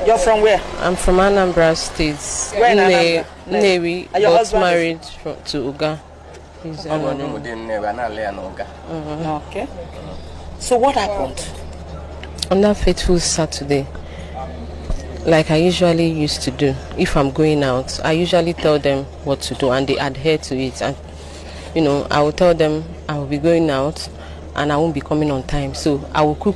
You're from where? I'm from Anambra State. Where in Anambra? Nnewi, but married to Uga. He's Okay. So what happened? On that fateful Saturday, like I usually used to do, if I'm going out, I usually tell them what to do and they adhere to it. And I will tell them I will be going out and I won't be coming on time. So I will cook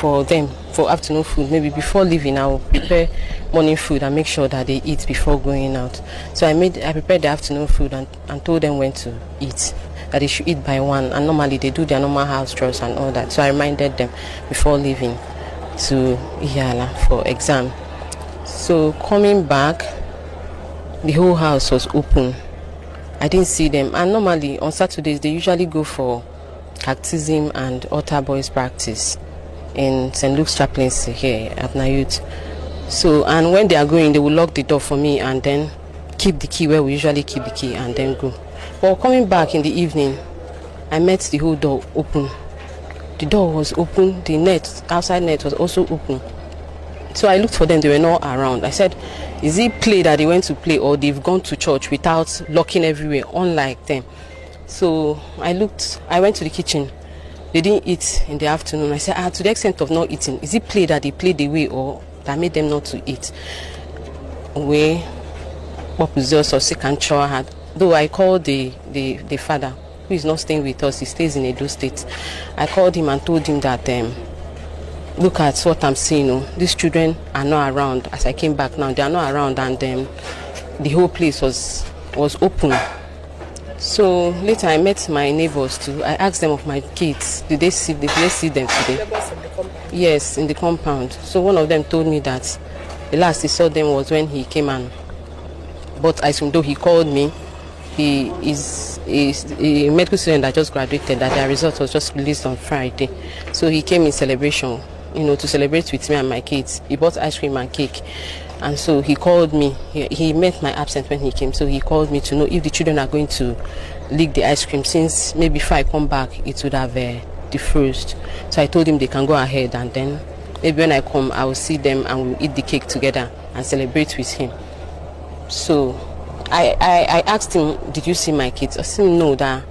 for them for afternoon food. Maybe before leaving, I will prepare morning food and make sure that they eat before going out. So I prepared the afternoon food and told them when to eat, that they should eat by 1. And normally they do their normal house chores and all that. So I reminded them before leaving to Iyala for exam. So coming back, the whole house was open. I didn't see them. And normally on Saturdays they usually go for baptism and altar boys practice in St. Luke's chaplaincy here at Nayut. So, and when they are going, they will lock the door for me and then keep the key where we usually keep the key and then go. But coming back in the evening, I met the whole door open. The door was open, the outside net was also open. So I looked for them, they were not around. I said, is it play that they went to play or they've gone to church without locking everywhere, unlike them? So I went to the kitchen. They didn't eat in the afternoon. I said, to the extent of not eating, is it play that they played away or that made them not to eat? Though I called the father, who is not staying with us, he stays in Edo State. I called him and told him that, look at what I'm seeing. These children are not around. As I came back now, they are not around, and the whole place was open. So later I met my neighbors too. I asked them of my kids. Did they see them today? Yes, in the compound. So one of them told me that the last he saw them was when he came and bought ice cream. Though he called me, he is a medical student that just graduated, that their result was just released on Friday. So he came in celebration, to celebrate with me and my kids. He bought ice cream and cake. And so he called me. He met my absence when he came. So he called me to know if the children are going to lick the ice cream, since maybe if I come back, it would have defrosted. So I told him they can go ahead, and then maybe when I come, I will see them and we'll eat the cake together and celebrate with him. So I asked him, did you see my kids? I said no, that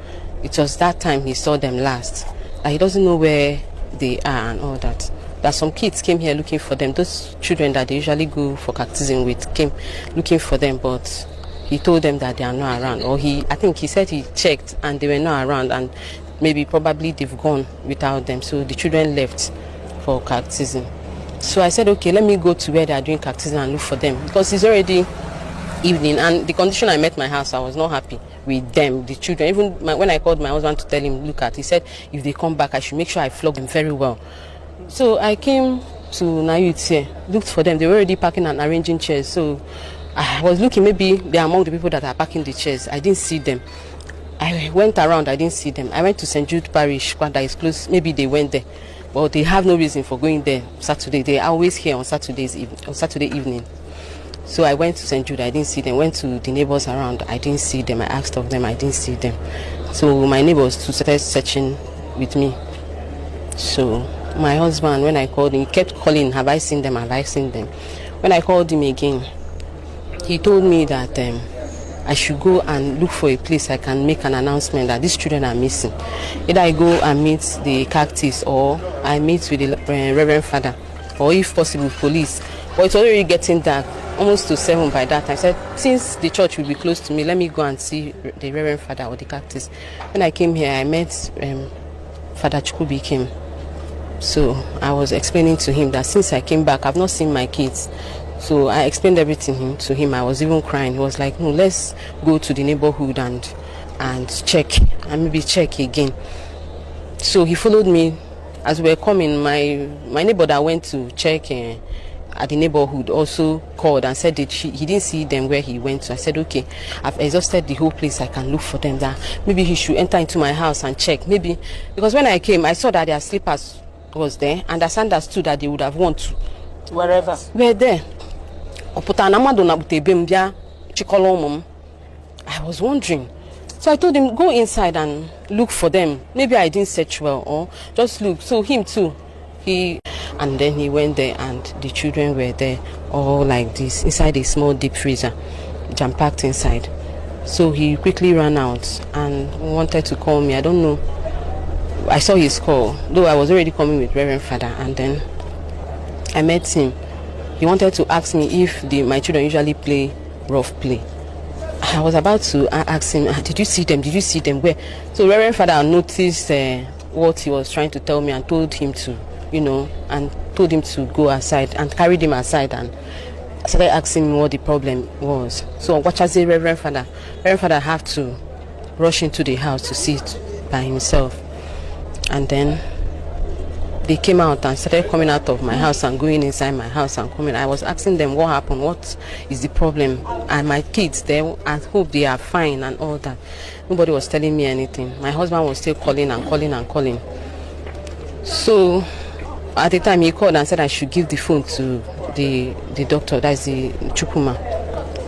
it was that time he saw them last. That he doesn't know where they are and all that. That some kids came here looking for them. Those children that they usually go for baptism with came looking for them, but he told them that they are not around. Or I think he said he checked and they were not around, and probably they've gone without them. So the children left for baptism. So I said, okay, let me go to where they are doing baptism and look for them, because it's already evening, and the condition I met my house, I was not happy with them, the children. Even when I called my husband to tell him, look at, he said if they come back, I should make sure I flog them very well. So I came to Nayut here, looked for them. They were already packing and arranging chairs. So I was looking, maybe they are among the people that are packing the chairs. I didn't see them. I went around, I didn't see them. I went to St. Jude Parish, that is close. Maybe they went there. But they have no reason for going there Saturday. They are always here on Saturday evening. So I went to St. Jude, I didn't see them. Went to the neighbors around, I didn't see them. I asked of them, I didn't see them. So my neighbors started searching with me. So my husband, when I called him, he kept calling, have I seen them, have I seen them? When I called him again, he told me that I should go and look for a place I can make an announcement that these children are missing. Either I go and meet the cactus, or I meet with the Reverend Father, or if possible, police. But it's already getting dark, almost to 7 by that. I said, since the church will be close to me, let me go and see the Reverend Father or the cactus. When I came here, I met Father Chukubi came. So I was explaining to him that since I came back, I've not seen my kids. So I explained everything to him. I was even crying. He was like, no, let's go to the neighborhood and check, and maybe check again. So he followed me. As we were coming, my neighbor that went to check at the neighborhood also called and said that he didn't see them where he went to. I said, okay, I've exhausted the whole place, I can look for them, that maybe he should enter into my house and check. Maybe, because when I came, I saw that their slippers was there, and I understood that they would have won to wherever. We're there. I was wondering. So I told him, go inside and look for them. Maybe I didn't search well, or just look. So him too, And then he went there and the children were there all like this inside a small deep freezer, jam-packed inside. So he quickly ran out and wanted to call me. I don't know. I saw his call, though I was already coming with Reverend Father, and then I met him. He wanted to ask me if my children usually play rough play. I was about to ask him, did you see them? Did you see them? Where? So Reverend Father noticed what he was trying to tell me and told him to, and told him to go aside and carried him aside and started asking me what the problem was. So what I say, Reverend Father had to rush into the house to see it by himself. And then they came out and started coming out of my house and going inside my house and coming. I was asking them what happened, what is the problem, and my kids there, I hope they are fine and all that. Nobody was telling me anything. My husband was still calling and calling and calling. So at the time he called and said I should give the phone to the doctor, that's the Chukuma.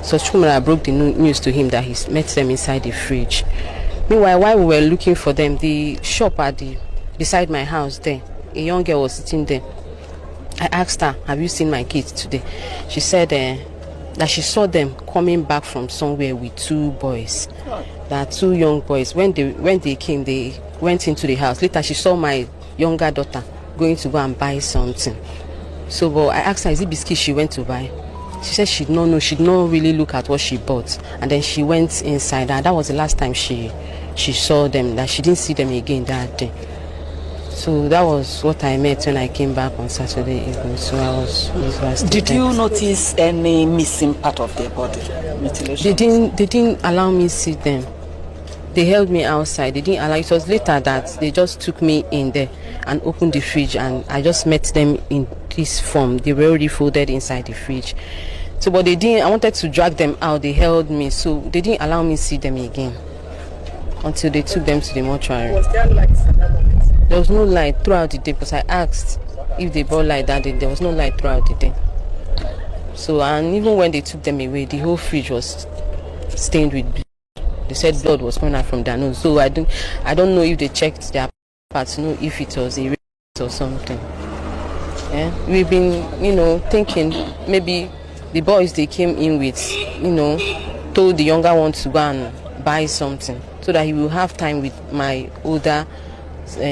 So Chukuma broke the news to him that he met them inside the fridge. Meanwhile, while we were looking for them, the shop beside my house there, a young girl was sitting there. I asked her, have you seen my kids today? She said that she saw them coming back from somewhere with two boys. There are two young boys. When they came, they went into the house. Later, she saw my younger daughter going to go and buy something. So but I asked her, is it biscuit she went to buy? She said she did not know. She did not really look at what she bought. And then she went inside. And that was the last time she saw them, that she didn't see them again that day. So that was what I met when I came back on Saturday evening. So I was devastated. Did you notice any missing part of their body? Mutilation? They didn't allow me to see them. They held me outside. They didn't allow. It was later that they just took me in there and opened the fridge, and I just met them in this form. They were already folded inside the fridge. So but they didn't. I wanted to drag them out. They held me, so they didn't allow me to see them again until they took them to the mortuary. Was there light at that moment? There was no light throughout the day because I asked if they brought light that day. There was no light throughout the day. So, and even when they took them away, the whole fridge was stained with blood. They said blood was coming out from their nose. So I don't know if they checked their parts to know if it was a rape or something. Yeah? We've been, thinking maybe the boys they came in with, told the younger one to go and buy something so that he will have time with my older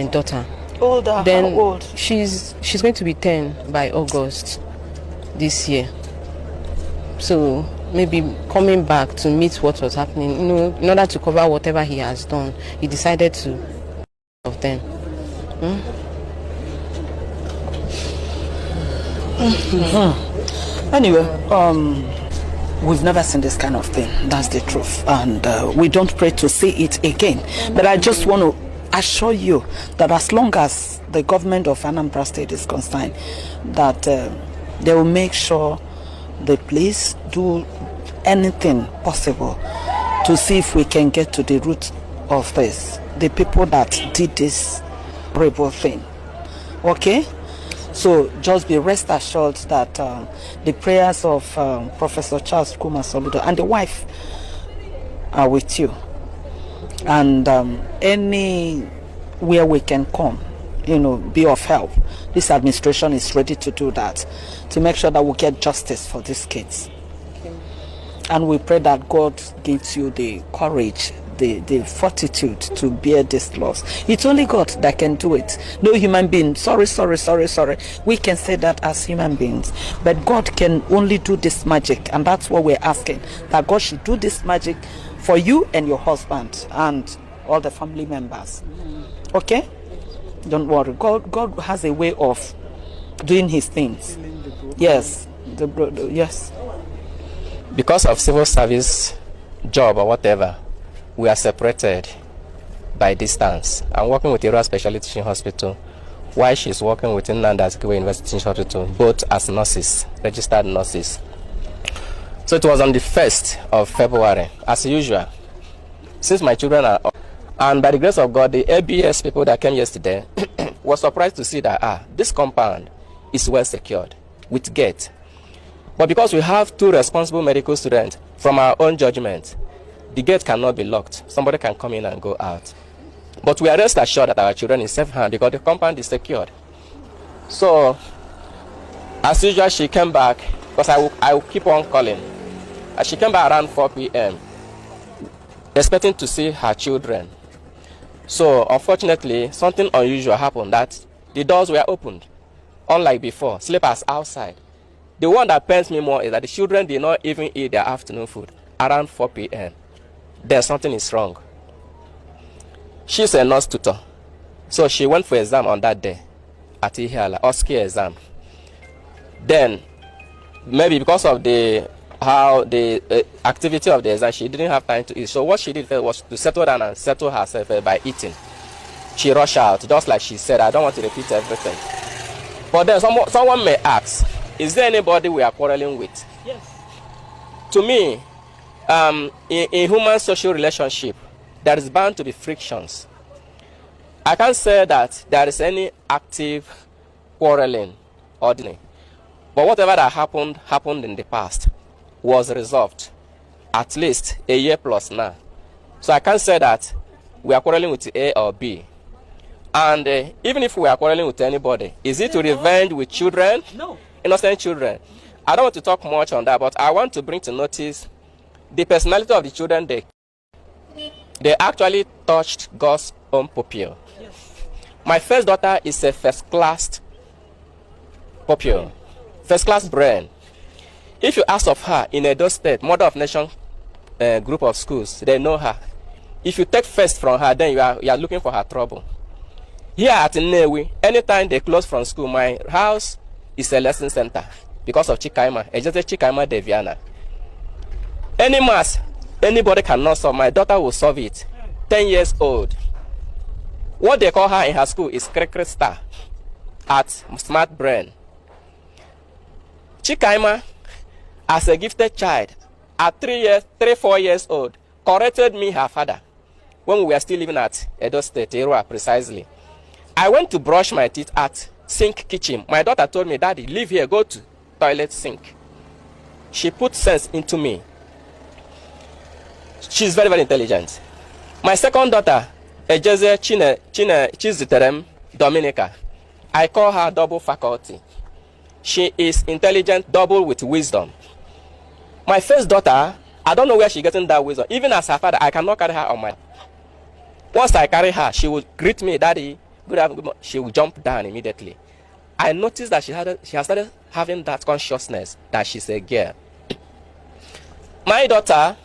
daughter. Older? Then how old? She's going to be 10 by August this year. So maybe coming back to meet what was happening, in order to cover whatever he has done, he decided to of them. Anyway, we've never seen this kind of thing. That's the truth, and we don't pray to see it again. But I just want to assure you that as long as the government of Anambra State is concerned, that they will make sure the police do anything possible to see if we can get to the root of this, the people that did this horrible thing. Okay? So just be rest assured that the prayers of Professor Charles Kuma Soludo and the wife are with you. And anywhere we can come, be of help. This administration is ready to do that, to make sure that we get justice for these kids. Okay. And we pray that God gives you the courage, the fortitude to bear this loss. It's only God that can do it. No human being. Sorry. We can say that as human beings. But God can only do this magic. And that's what we're asking. That God should do this magic for you and your husband and all the family members. Okay? Don't worry. God has a way of doing his things. Yes. Yes. Because of civil service job or whatever, we are separated by distance. I'm working with Ira Specialty Teaching Hospital while she's working with Anambra University Teaching Hospital, both as nurses, registered nurses. So it was on the 1st of February, as usual. Since my children are up, and by the grace of God, the ABS people that came yesterday was surprised to see that this compound is well secured with gate. But because we have two responsible medical students, from our own judgment, the gate cannot be locked. Somebody can come in and go out. But we are rest assured that our children is safe hand because the compound is secured. So As usual, she came back because I will keep on calling. She came back around 4 p.m. expecting to see her children. So unfortunately, something unusual happened, that the doors were opened. Unlike before, sleepers outside. The one that pains me more is that the children did not even eat their afternoon food around 4 p.m. Then something is wrong. She's a nurse tutor. So she went for exam on that day at Ihiala, OSCE exam. Then, maybe because of the activity of the exam, she didn't have time to eat. So what she did was to settle down and settle herself by eating. She rushed out, just like she said. I don't want to repeat everything. But then someone may ask, is there anybody we are quarreling with? Yes. To me, in human social relationship, there is bound to be frictions. I can't say that there is any active quarreling, ordinary. But whatever that happened in the past was resolved, at least a year plus now. So I can't say that we are quarreling with A or B. And even if we are quarreling with anybody, is it to revenge with children? No. Innocent children. I don't want to talk much on that, but I want to bring to notice the personality of the children. They actually touched God's own pupil. Yes. My first daughter is a first-class pupil, first-class brain. If you ask of her in Edo State, Mother of Nation group of schools, they know her. If you take first from her, then you are looking for her trouble. Here at Nnewi, anytime they close from school, my house is a lesson center because of Chikaima, Ejeze Chikaima Deviana. Any mass anybody cannot solve, my daughter will solve it. 10 years old. What they call her in her school is Cricket Star at Smart Brain. Chikaima, as a gifted child, at 4 years old, corrected me, her father, when we were still living at Edo State, Erua precisely. I went to brush my teeth at Sink Kitchen. My daughter told me, Daddy, leave here, go to toilet sink. She put sense into me. She's very, very intelligent. My second daughter, Ejeze Chiziterem Dominica, I call her double faculty. She is intelligent, double with wisdom. My first daughter, I don't know where she's getting that wisdom. Even as her father, I cannot carry her on my... Once I carry her, she will greet me, Daddy, good afternoon. She will jump down immediately. I noticed that she has started having that consciousness that she's a girl. My daughter,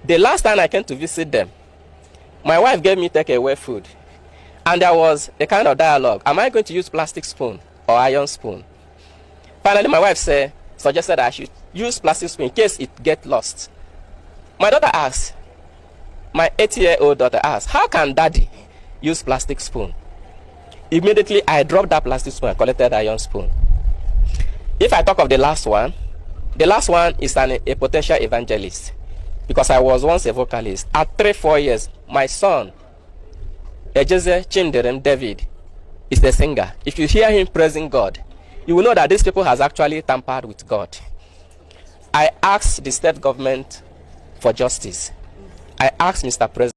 the last time I came to visit them, my wife gave me takeaway food. And there was a kind of dialogue. Am I going to use plastic spoon or iron spoon? Finally, my wife suggested that I should use plastic spoon in case it gets lost. My daughter asked, my 8-year-old daughter asked, how can Daddy use plastic spoon? Immediately, I dropped that plastic spoon and collected iron spoon. If I talk of the last one is a potential evangelist. Because I was once a vocalist. At 3-4 years, my son, Ejeze Chinderem David, is a singer. If you hear him praising God, you will know that these people has actually tampered with God. I asked the state government for justice. I asked Mr. President